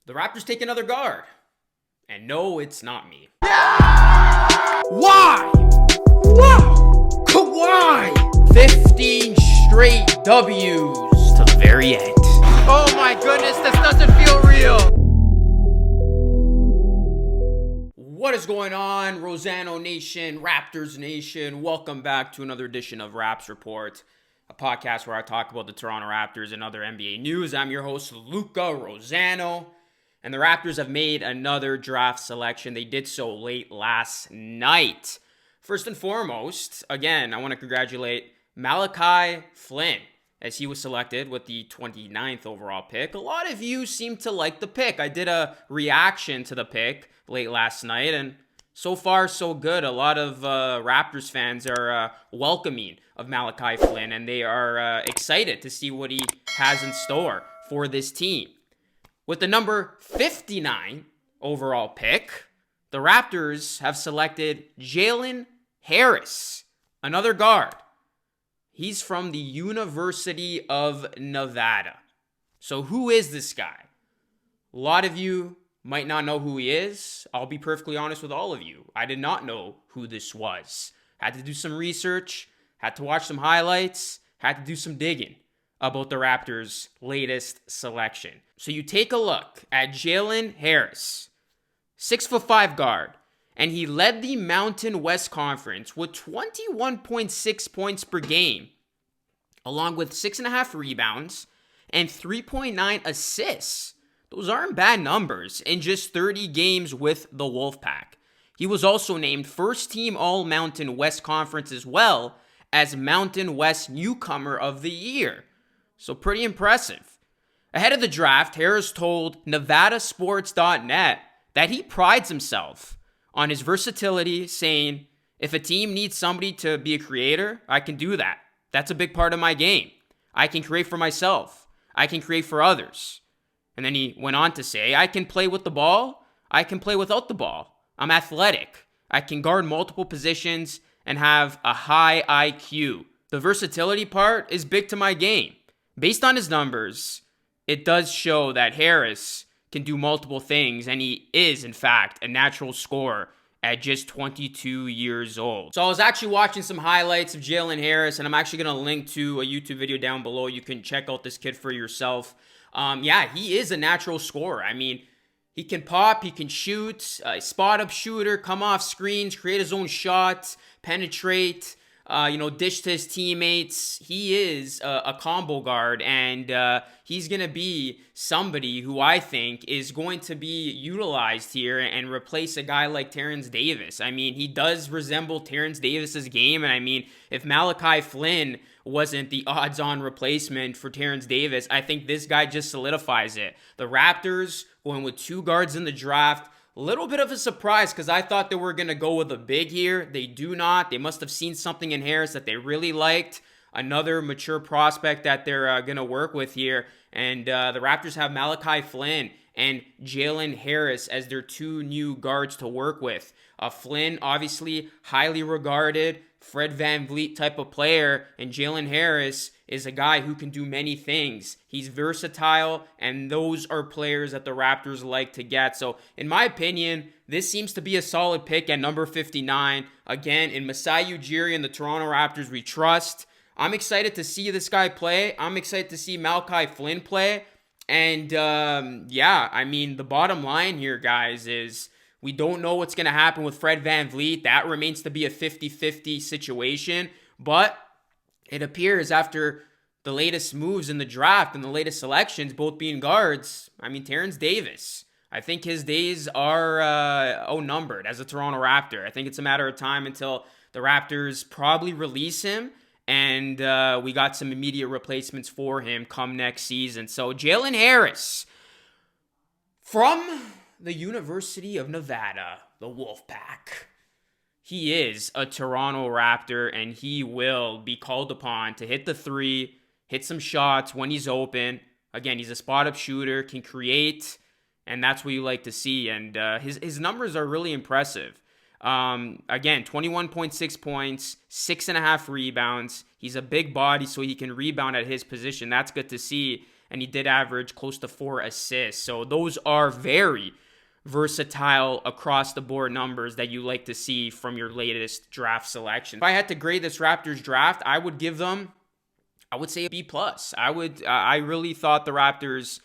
The Raptors take another guard. And no, it's not me. Why? Wow! Kawhi! 15 straight W's to the very end. Oh my goodness, this doesn't feel real. What is going on, Rosano Nation, Raptors Nation? Welcome back to another edition of Raps Report, a podcast where I talk about the Toronto Raptors and other NBA news. I'm your host, Luca Rosano, and the Raptors have made another draft selection. They did so late last night. First and foremost, again, I want to congratulate Malachi Flynn as he was selected with the 29th overall pick. A lot of you seem to like the pick. I did a reaction to the pick late last night, and so far, so good. A lot of Raptors fans are welcoming of Malachi Flynn, and they are excited to see what he has in store for this team. With the number 59 overall pick, the Raptors have selected Jalen Harris, another guard. He's from the University of Nevada. So who is this guy? A lot of you might not know who he is. I'll be perfectly honest with all of you. I did not know who this was. Had to do some research, had to watch some highlights, had to do some digging about the Raptors' latest selection. So you take a look at Jalen Harris, 6'5" guard, and he led the Mountain West Conference with 21.6 points per game, along with 6.5 rebounds and 3.9 assists. Those aren't bad numbers in just 30 games with the Wolfpack. He was also named first team All-Mountain West Conference as well as Mountain West Newcomer of the Year. So pretty impressive. Ahead of the draft, Harris told NevadaSports.net that he prides himself on his versatility, saying, "If a team needs somebody to be a creator, I can do that. That's a big part of my game. I can create for myself. I can create for others." And then he went on to say, "I can play with the ball. I can play without the ball. I'm athletic. I can guard multiple positions and have a high IQ. The versatility part is big to my game." Based on his numbers, it does show that Harris can do multiple things, and he is, in fact, a natural scorer at just 22 years old. So I was actually watching some highlights of Jalen Harris, and I'm actually going to link to a YouTube video down below. You can check out this kid for yourself. He is a natural scorer. I mean, he can pop, he can shoot, spot-up shooter, come off screens, create his own shots, penetrate, dish to his teammates. He is a combo guard, and he's going to be somebody who I think is going to be utilized here and replace a guy like Terrence Davis. I mean, he does resemble Terrence Davis's game, and I mean, if Malachi Flynn wasn't the odds-on replacement for Terrence Davis, I think this guy just solidifies it. The Raptors going with two guards in the draft. A little bit of a surprise because I thought they were going to go with a big here. They do not. They must have seen something in Harris that they really liked. Another mature prospect that they're going to work with here. And the Raptors have Malachi Flynn and Jalen Harris as their two new guards to work with. Flynn, obviously, highly regarded, Fred VanVleet type of player, and Jalen Harris is a guy who can do many things. He's versatile, and those are players that the Raptors like to get. So, in my opinion, this seems to be a solid pick at number 59. Again, in Masai Ujiri and the Toronto Raptors, we trust. I'm excited to see this guy play. I'm excited to see Malachi Flynn play. And, the bottom line here, guys, is we don't know what's going to happen with Fred VanVleet. That remains to be a 50-50 situation. But it appears after the latest moves in the draft and the latest selections, both being guards, Terrence Davis, I think his days are numbered as a Toronto Raptor. I think it's a matter of time until the Raptors probably release him, and we got some immediate replacements for him come next season. So Jalen Harris from the University of Nevada, the Wolfpack. He is a Toronto Raptor, and he will be called upon to hit the three, hit some shots when he's open. Again, he's a spot-up shooter, can create, and that's what you like to see. And his numbers are really impressive. Again, 21.6 points, 6.5 rebounds. He's a big body, so he can rebound at his position. That's good to see. and he did average close to 4 assists. So those are very versatile across the board numbers that you like to see from your latest draft selection. If I had to grade this Raptors draft, I would give them, I would say, a B+. I really thought the Raptors,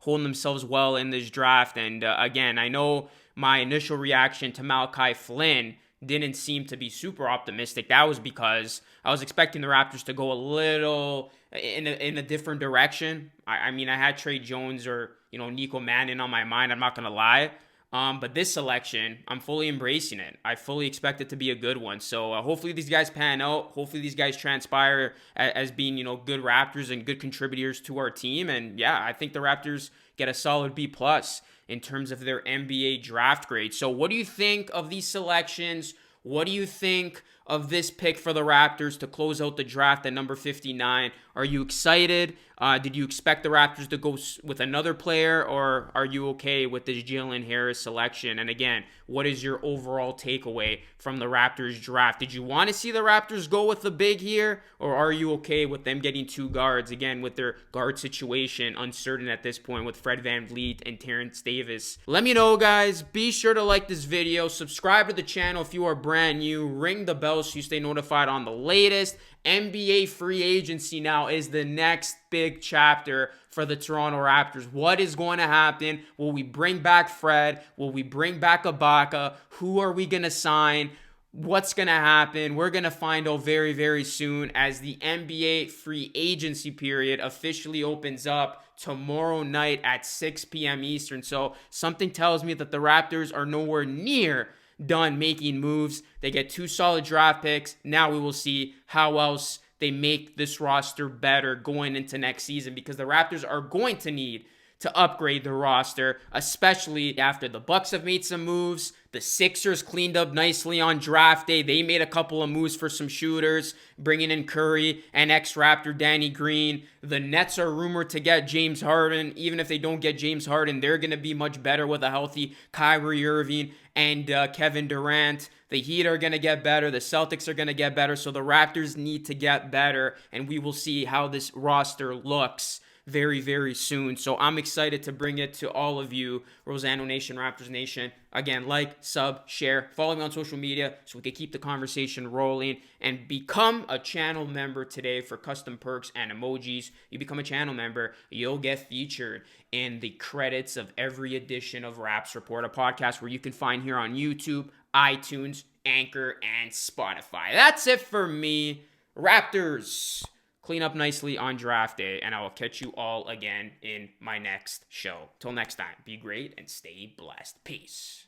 holding themselves well in this draft. And again, I know my initial reaction to Malachi Flynn didn't seem to be super optimistic. That was because I was expecting the Raptors to go a little in a different direction. I mean, I had Trey Jones or, Nico Mannion on my mind. I'm not going to lie. But this selection, I'm fully embracing it. I fully expect it to be a good one. So hopefully these guys pan out. Hopefully these guys transpire as being, good Raptors and good contributors to our team. And yeah, I think the Raptors get a solid B+ in terms of their NBA draft grade. So what do you think of these selections? What do you think of this pick for the Raptors to close out the draft at number 59? Are you excited? Did you expect the Raptors to go with another player, or are you okay with this Jalen Harris selection? And again, what is your overall takeaway from the Raptors draft? Did you want to see the Raptors go with the big here, or are you okay with them getting 2 guards, again, with their guard situation uncertain at this point with Fred VanVleet and Terrence Davis? Let me know, guys. Be sure to like this video, subscribe to the channel if you are brand new, ring the bell so you stay notified on the latest. NBA free agency now is the next big chapter for the Toronto Raptors. What is going to happen? Will we bring back Fred? Will we bring back Ibaka? Who are we going to sign? What's going to happen? We're going to find out very, very soon as the NBA free agency period officially opens up tomorrow night at 6 p.m. Eastern. So something tells me that the Raptors are nowhere near done making moves. They get 2 solid draft picks. Now we will see how else they make this roster better going into next season, because the Raptors are going to need to upgrade the roster, especially after the Bucks have made some moves. The Sixers cleaned up nicely on draft day. They made a couple of moves for some shooters, bringing in Curry and ex-Raptor Danny Green. The Nets are rumored to get James Harden. Even if they don't get James Harden, they're going to be much better with a healthy Kyrie Irving and Kevin Durant. The Heat are going to get better. The Celtics are going to get better. So the Raptors need to get better, and we will see how this roster looks very, very soon. So I'm excited to bring it to all of you, Rosano Nation, Raptors Nation. Again, like, sub, share, follow me on social media so we can keep the conversation rolling, and become a channel member today for custom perks and emojis. You become a channel member, you'll get featured in the credits of every edition of Raps Report, a podcast where you can find here on YouTube, iTunes, Anchor, and Spotify. That's it for me. Raptors, clean up nicely on draft day, and I will catch you all again in my next show. Till next time, be great and stay blessed. Peace.